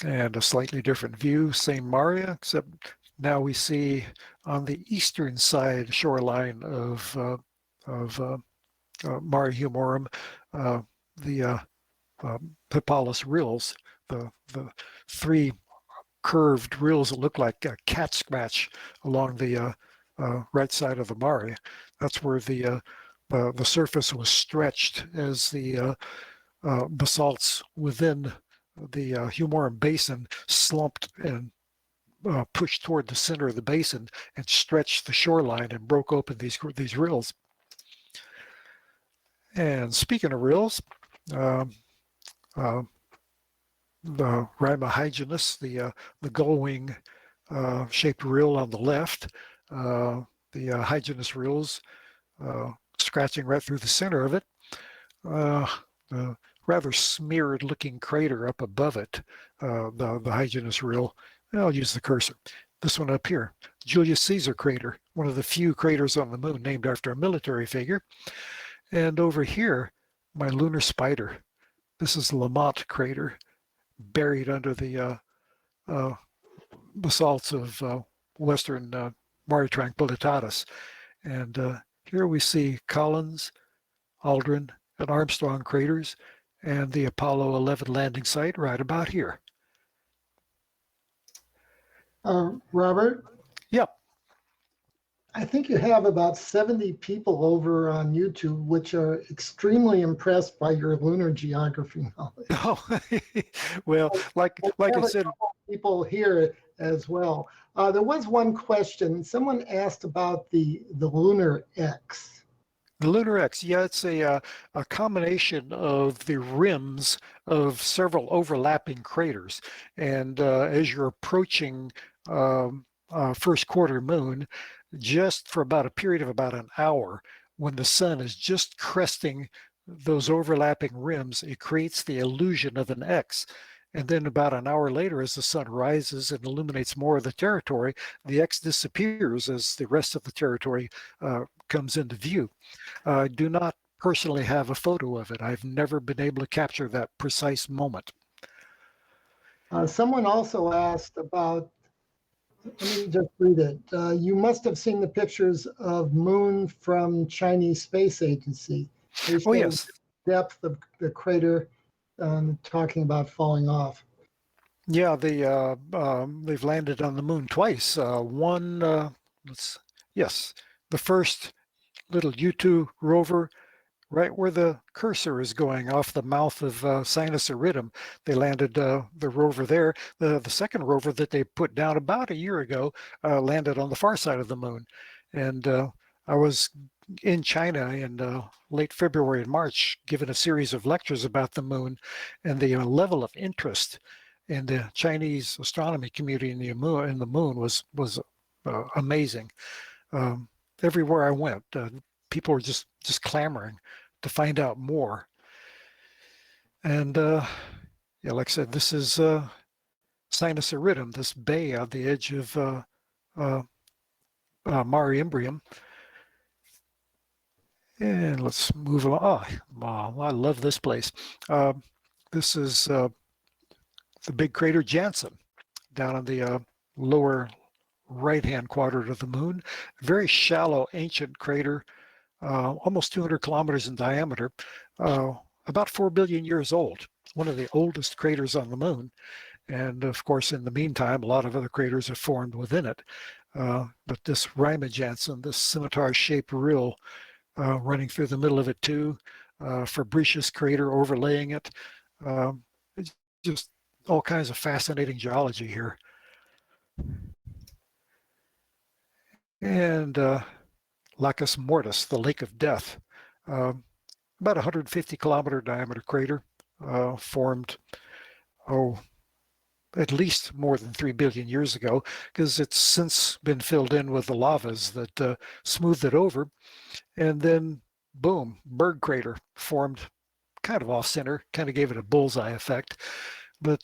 And a slightly different view, same mare, except now we see on the eastern side shoreline of Mare Humorum, the Hippalus rills, the three curved rills that look like a cat scratch along the right side of the mare. That's where the surface was stretched as the basalts within the Humorum basin slumped and pushed toward the center of the basin and stretched the shoreline and broke open these rills. And speaking of rills, um, uh, the Rima hyginus, the gull wing shaped rill on the left, the hyginus rills scratching right through the center of it. The rather smeared looking crater up above it, the hyginus rill. I'll use the cursor. This one up here, Julius Caesar crater, one of the few craters on the moon named after a military figure. And over here, my lunar spider. This is Lamont crater, buried under the basalts of western Mare Tranquillitatis. And here we see Collins, Aldrin, and Armstrong craters, and the Apollo 11 landing site right about here. Robert, Yep. I think you have about 70 people over on YouTube, which are extremely impressed by your lunar geography knowledge. Oh, well, like I said, People here as well. There was one question. Someone asked about the Lunar X. the Lunar X, yeah, it's a combination of the rims of several overlapping craters. And as you're approaching first quarter moon, just for about a period of about an hour, when the sun is just cresting those overlapping rims, it creates the illusion of an X. And then about an hour later, as the sun rises and illuminates more of the territory, the X disappears as the rest of the territory comes into view. I do not personally have a photo of it. I've never been able to capture that precise moment. Someone also asked about, let me just read it. You must have seen the pictures of moon from Chinese Space Agency. They Oh, show yes. depth of the crater, talking about falling off. Yeah, they've landed on the moon twice. Yes, the first little U-2 rover, right where the cursor is going off the mouth of Sinus Iridum. They landed the rover there. The second rover that they put down about a year ago landed on the far side of the moon. And I was in China in late February and March, giving a series of lectures about the moon, and the level of interest in the Chinese astronomy community in the moon was amazing. Everywhere I went, people were just clamoring to find out more. And yeah, like I said, this is Sinus Iridum, this bay on the edge of Mare Imbrium. And let's move along. Oh, I love this place. This is the big crater Janssen down in the lower right-hand quadrant of the moon. Very shallow, ancient crater, almost 200 kilometers in diameter, about 4 billion years old. One of the oldest craters on the moon. And of course, in the meantime, a lot of other craters have formed within it. But this Rima Janssen, this scimitar-shaped rill running through the middle of it too, Fabricius crater overlaying it. It's just all kinds of fascinating geology here. And Lacus Mortis, the Lake of Death, about 150 kilometer diameter crater, formed, at least more than 3 billion years ago, because it's since been filled in with the lavas that smoothed it over. And then, boom, Berg crater formed kind of off center, kind of gave it a bullseye effect. But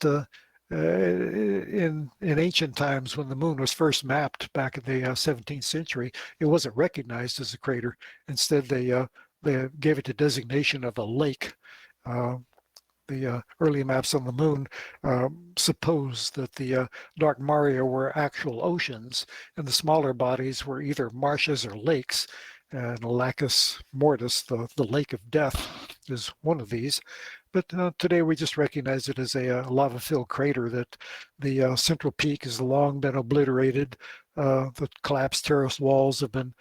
in ancient times, when the moon was first mapped back in the 17th century, it wasn't recognized as a crater. Instead, they gave it the designation of a lake. Uh, the early maps on the moon suppose that the dark maria were actual oceans, and the smaller bodies were either marshes or lakes. And Lacus Mortis, the lake of death, is one of these. But today we just recognize it as a lava-filled crater that the central peak has long been obliterated. The collapsed terrace walls have been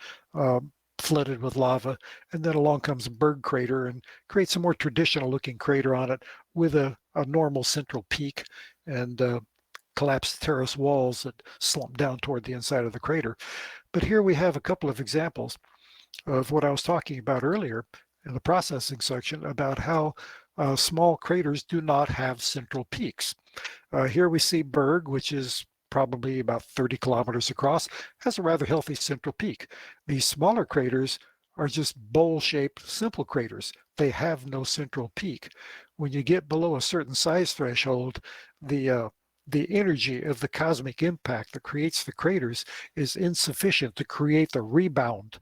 flooded with lava. And then along comes a berg crater and creates a more traditional looking crater on it with a normal central peak and collapsed terrace walls that slump down toward the inside of the crater. But here we have a couple of examples of what I was talking about earlier in the processing section about how small craters do not have central peaks. Here we see Berg, which is probably about 30 kilometers across, has a rather healthy central peak. These smaller craters are just bowl-shaped simple craters. They have no central peak. When you get below a certain size threshold, the energy of the cosmic impact that creates the craters is insufficient to create the rebound,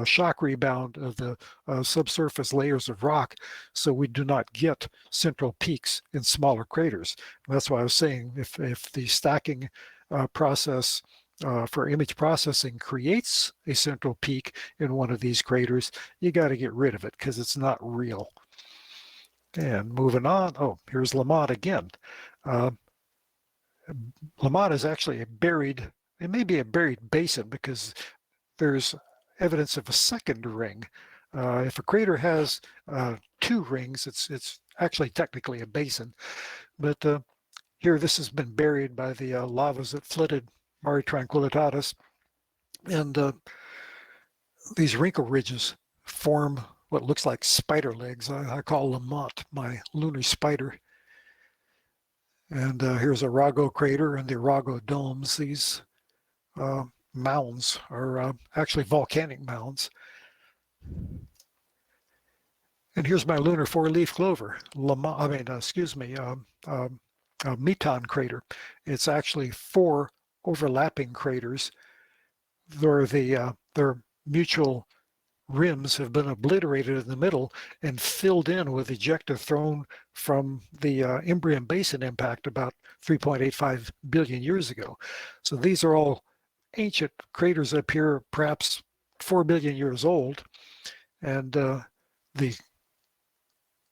shock rebound of the subsurface layers of rock, so we do not get central peaks in smaller craters. And that's why I was saying if the stacking process for image processing creates a central peak in one of these craters, you got to get rid of it because it's not real. And moving on, oh, here's Lamont again. Lamont is actually a buried, it may be a buried basin because there's evidence of a second ring. If a crater has two rings, it's actually technically a basin. But here, this has been buried by the lavas that flooded Mare Tranquillitatis. And these wrinkle ridges form what looks like spider legs. I call Lamont my lunar spider. And here's Arago crater and the Arago domes. These mounds are actually volcanic mounds. And here's my lunar four-leaf clover, Meton crater. It's actually four overlapping craters. Their mutual rims have been obliterated in the middle and filled in with ejecta thrown from the Imbrium Basin impact about 3.85 billion years ago. So these are all ancient craters up here, perhaps 4 billion years old. And the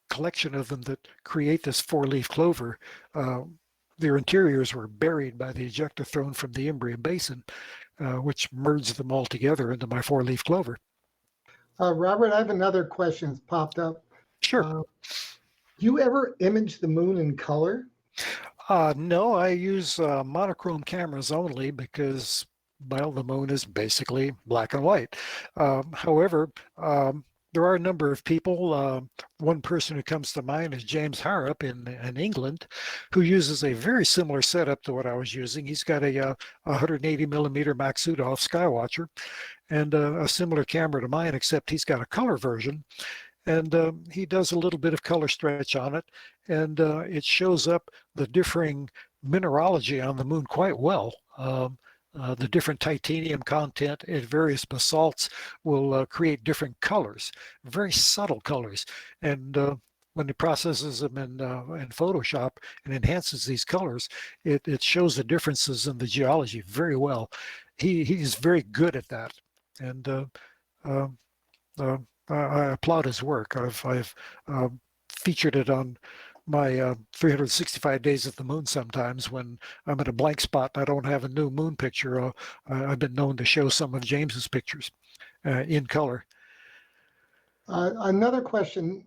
collection of them that create this four-leaf clover, their interiors were buried by the ejecta thrown from the Imbrium Basin, which merged them all together into my four-leaf clover. Robert, I have another question that's popped up. Sure. Do you ever image the moon in color? No, I use monochrome cameras only because, well, the moon is basically black and white. However, there are a number of people. One person who comes to mind is James Harrop in England, who uses a very similar setup to what I was using. He's got a 180 millimeter Maksudov Skywatcher and a similar camera to mine, except he's got a color version. And he does a little bit of color stretch on it, and it shows up the differing mineralogy on the moon quite well. The different titanium content in various basalts will create different colors, very subtle colors. And when he processes them in Photoshop and enhances these colors, it shows the differences in the geology very well. He's very good at that. And um, I applaud his work. I've featured it on my 365 days at the moon sometimes when I'm at a blank spot and I don't have a new moon picture. I've been known to show some of James's pictures in color. Another question,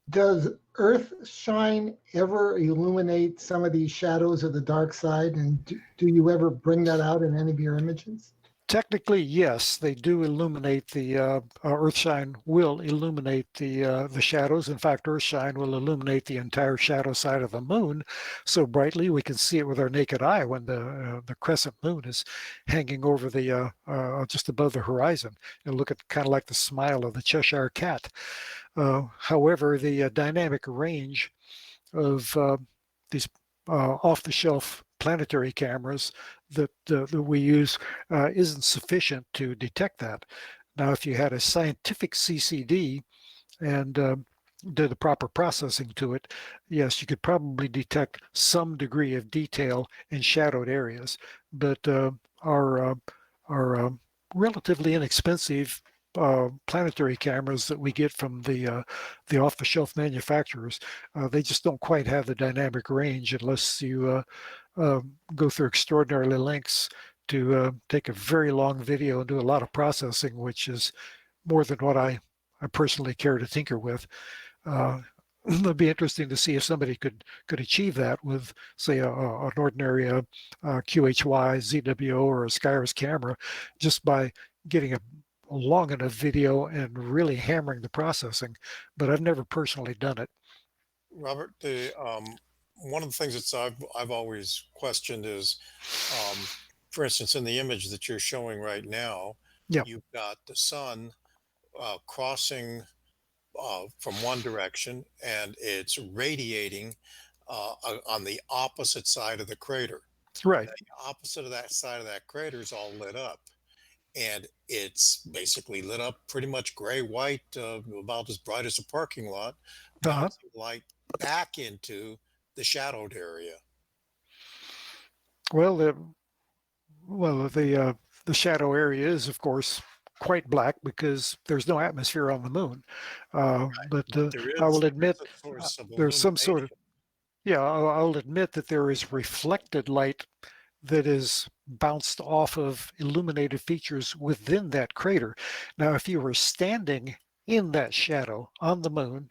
does Earth shine ever illuminate some of these shadows of the dark side? And do you ever bring that out in any of your images? Technically, yes, they do illuminate the Earthshine will illuminate the shadows. In fact, Earthshine will illuminate the entire shadow side of the moon so brightly we can see it with our naked eye when the crescent moon is hanging over the just above the horizon. And look at kind of like the smile of the Cheshire cat. However, the dynamic range of these off-the-shelf planetary cameras that we use isn't sufficient to detect that. Now, if you had a scientific CCD and did the proper processing to it, yes, you could probably detect some degree of detail in shadowed areas. But our relatively inexpensive planetary cameras that we get from the off-the-shelf manufacturers, they just don't quite have the dynamic range unless you go through extraordinary lengths to take a very long video and do a lot of processing, which is more than what I personally care to tinker with. It'd be interesting to see if somebody could achieve that with, say, an ordinary QHY, ZWO, or a Skyros camera, just by getting a long enough video and really hammering the processing. But I've never personally done it. Robert, the one of the things that I've always questioned is, um, for instance, in the image that you're showing right now, Yeah, you've got the sun crossing from one direction, and it's radiating on the opposite side of the crater. right. The opposite of that side of that crater is all lit up, and it's basically lit up pretty much gray white, about as bright as a parking lot, Uh-huh. bouncing light back into the shadowed area. Well, the shadow area is, of course, quite black because there's no atmosphere on the moon. But But I will there admit is a source of there's some sort of illumination. yeah. I'll admit that there is reflected light that is bounced off of illuminated features within that crater. Now, if you were standing in that shadow on the moon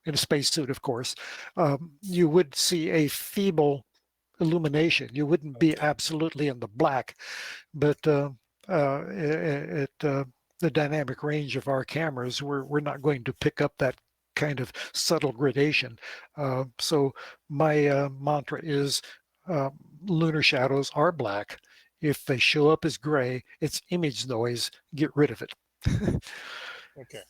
in a spacesuit, of course, you would see a feeble illumination. You wouldn't be Okay. absolutely in the black, but at the dynamic range of our cameras, we're not going to pick up that kind of subtle gradation. So my mantra is uh, lunar shadows are black. If they show up as gray, it's image noise. Get rid of it. Okay.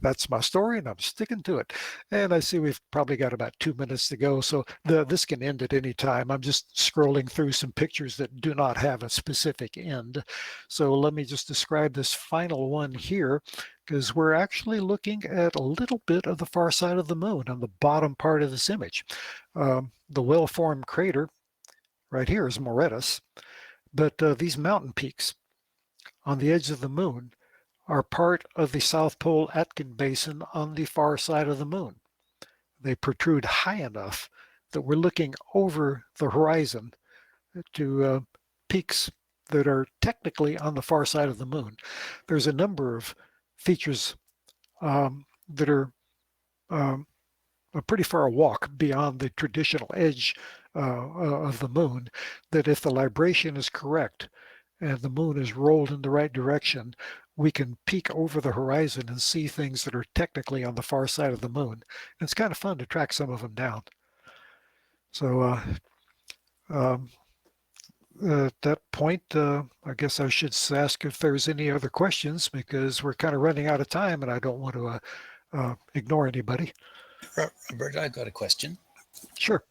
That's my story, and I'm sticking to it. And I see we've probably got about 2 minutes to go, so this can end at any time. I'm just scrolling through some pictures that do not have a specific end. So let me just describe this final one here, because we're actually looking at a little bit of the far side of the moon on the bottom part of this image. The well-formed crater right here is Moretus, but these mountain peaks on the edge of the moon are part of the South Pole Atkin Basin on the far side of the moon. They protrude high enough that we're looking over the horizon to peaks that are technically on the far side of the moon. There's a number of features that are a pretty far walk beyond the traditional edge of the moon, that if the libration is correct and the moon is rolled in the right direction, we can peek over the horizon and see things that are technically on the far side of the moon. And it's kind of fun to track some of them down. So um, at that point, I guess I should ask if there's any other questions because we're kind of running out of time and I don't want to ignore anybody. Robert, I've got a question. Sure.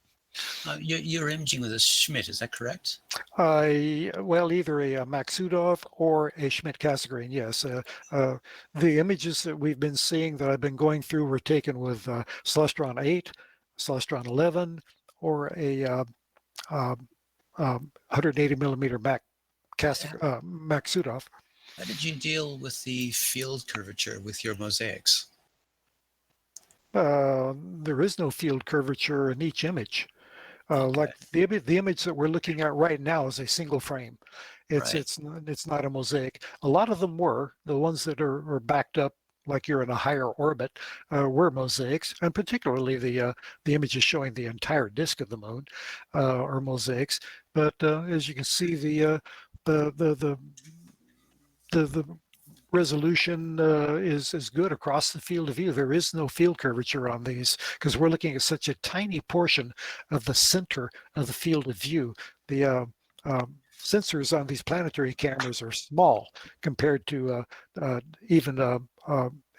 You're imaging with a Schmidt, is that correct? Well, either a Maksudov or a Schmidt-Cassegrain, yes. The images that we've been seeing that I've been going through were taken with Celestron 8, Celestron 11, or a 180 millimeter Maksudov. How did you deal with the field curvature with your mosaics? There is no field curvature in each image. Okay. Like the image that we're looking at right now is a single frame. It's Right. it's not a mosaic. A lot of them were the ones that are backed up like you're in a higher orbit were mosaics, and particularly the images showing the entire disk of the moon are mosaics. But as you can see, the the the the resolution is good across the field of view. There is no field curvature on these because we're looking at such a tiny portion of the center of the field of view. The sensors on these planetary cameras are small compared to even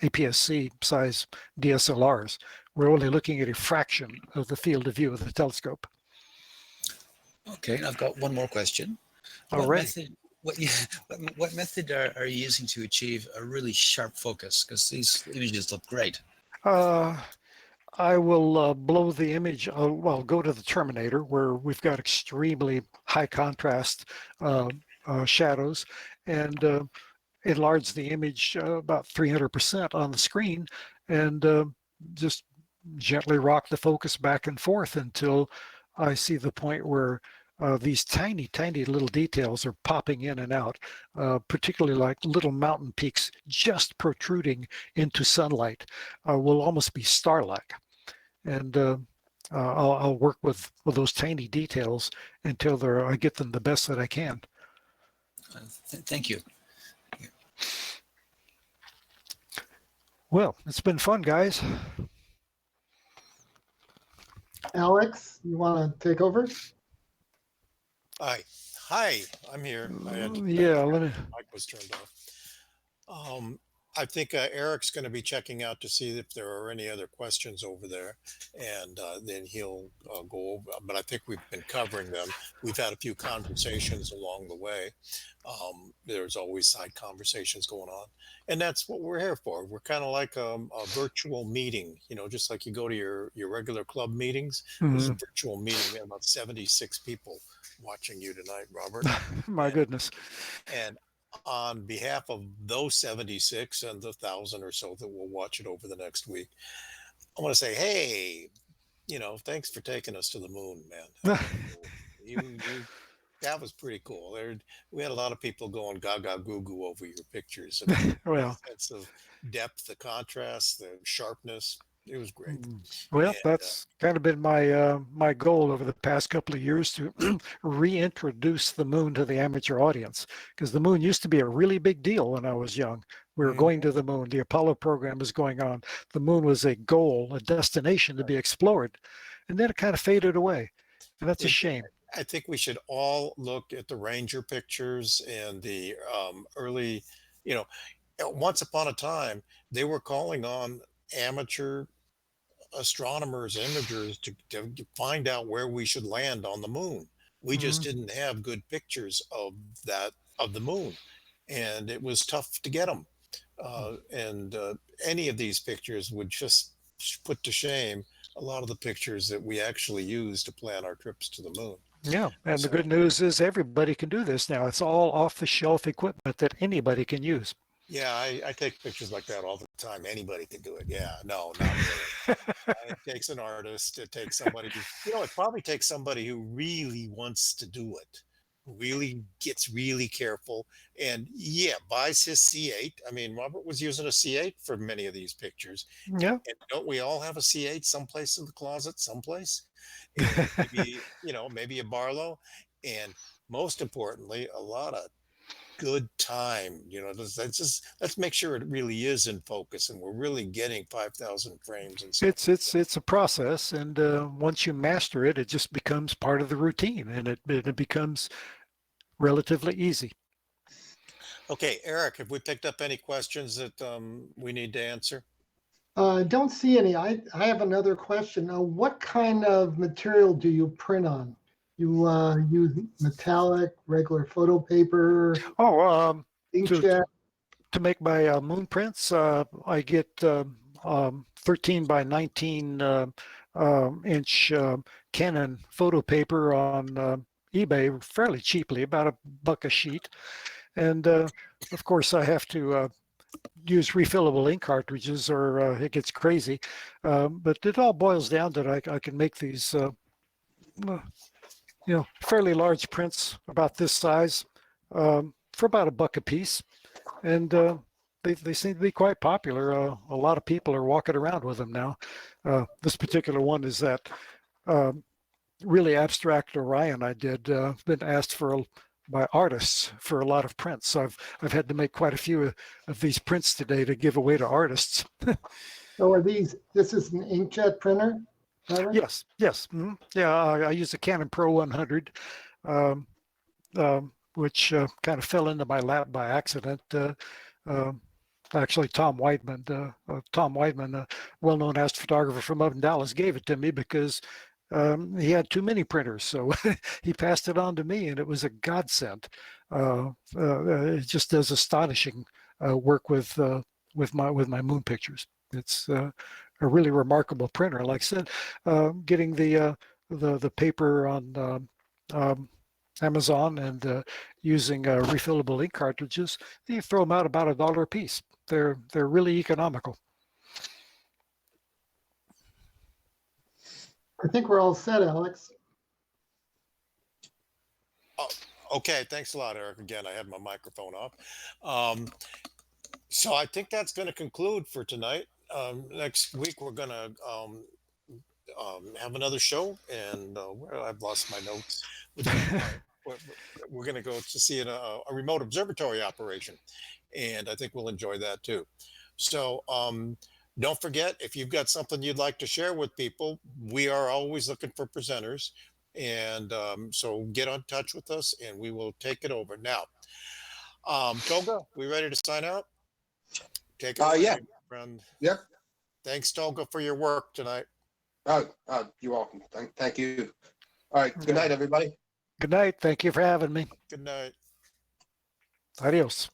APS-C size DSLRs. We're only looking at a fraction of the field of view of the telescope. Okay, I've got one more question. All What right. method? What, what method are you using to achieve a really sharp focus? Because these images look great. Uh, I will blow the image, well, go to the Terminator where we've got extremely high contrast shadows and enlarge the image about 300% on the screen and just gently rock the focus back and forth until I see the point where these tiny, tiny little details are popping in and out, particularly like little mountain peaks just protruding into sunlight, will almost be star-like. And I'll work with those tiny details until I get them the best that I can. Thank you. Well, it's been fun, guys. Alex, you want to take over? Hi, I'm here. Yeah, let me. Mic was turned off. I think Eric's going to be checking out to see if there are any other questions over there, and then he'll go over. But I think we've been covering them. We've had a few conversations along the way. There's always side conversations going on, and that's what we're here for. We're kind of like a virtual meeting, just like you go to your regular club meetings. This is a Mhm. virtual meeting. We have about 76 people watching you tonight, Robert. My goodness. And on behalf of those 76 and the 1,000 or so that will watch it over the next week, I want to say, hey, thanks for taking us to the moon, man. That was cool. That was pretty cool. We had a lot of people going gaga goo goo over your pictures. I mean, the Well, sense of depth, the contrast, the sharpness. It was great. well, And that's kind of been my goal over the past couple of years to reintroduce the moon to the amateur audience, because the moon used to be a really big deal when I was young. We were going mhm. to the moon. The Apollo program was going on. The moon was a goal, a destination to be explored, and then it kind of faded away, and that's a It did. shame. I think we should all look at the Ranger pictures and the early, you know, once upon a time, they were calling on amateur astronomers, imagers to find out where we should land on the moon. We just Mhm. didn't have good pictures that, of the moon, and it was tough to get them. And any of these pictures would just put to shame a lot of the pictures that we actually use to plan our trips to the moon. Yeah, and the So good news is everybody can do this now. It's all off-the-shelf equipment that anybody can use. yeah, I take pictures like that all the time. Anybody can do it. Yeah, no, not really. It takes an artist. It takes somebody. It probably takes somebody who really wants to do it, who really gets really careful, and yeah, buys his C8. I mean, Robert was using a C8 for many of these pictures, Yeah. and don't we all have a C8 someplace in the closet, someplace? And maybe maybe a Barlow, and most importantly, a lot of good time. Let's make sure it really is in focus, and we're really getting 5,000 frames and stuff. It's a process, and once you master it, it just becomes part of the routine, and it becomes relatively easy. Okay, Eric, have we picked up any questions that we need to answer? Don't see any. I have another question. What kind of material do you print on? You use metallic, regular photo paper, Oh, to inkjet? to make my moon prints, I get 13 by 19 inch Canon photo paper on eBay fairly cheaply, about $1 a sheet, and of course I have to use refillable ink cartridges or it gets crazy. But it all boils down that I can make these, fairly large prints about this size for about $1 a piece. And they seem to be quite popular. A lot of people are walking around with them now. This particular one is that uh, really abstract Orion I did. Been asked by artists for a lot of prints. So I've had to make quite a few of these prints today to give away to artists. So are this is an inkjet printer? Is that right? Yes, yes. Yeah, I use a Canon Pro 100, um, which kind of fell into my lap by accident. Uh, Actually, Tom Weidman, a well-known astrophotographer from up in Dallas, gave it to me because he had too many printers, so he passed it on to me, and it was a godsend. It just does astonishing work with my moon pictures. It's a really remarkable printer. Like I said, getting the paper on Amazon and using refillable ink cartridges, you throw them out about $1 a piece. They're really economical. I think we're all set, Alex. Oh, okay, thanks a lot, Eric. Again, I had my microphone off. Um, so I think that's going to conclude for tonight. Next week we're going to have another show, and well, I've lost my notes. We're, we're going to go to see a remote observatory operation, and I think we'll enjoy that too. So don't forget, if you've got something you'd like to share with people, we are always looking for presenters. And so get in touch with us and we will take it over. Now, Tolga, we ready to sign out? Take it away, Yeah. friend. Yep. Thanks, Tolga, for your work tonight. You're welcome. Thank you. All right. Good night, everybody. Good night. Thank you for having me. Good night. Adios.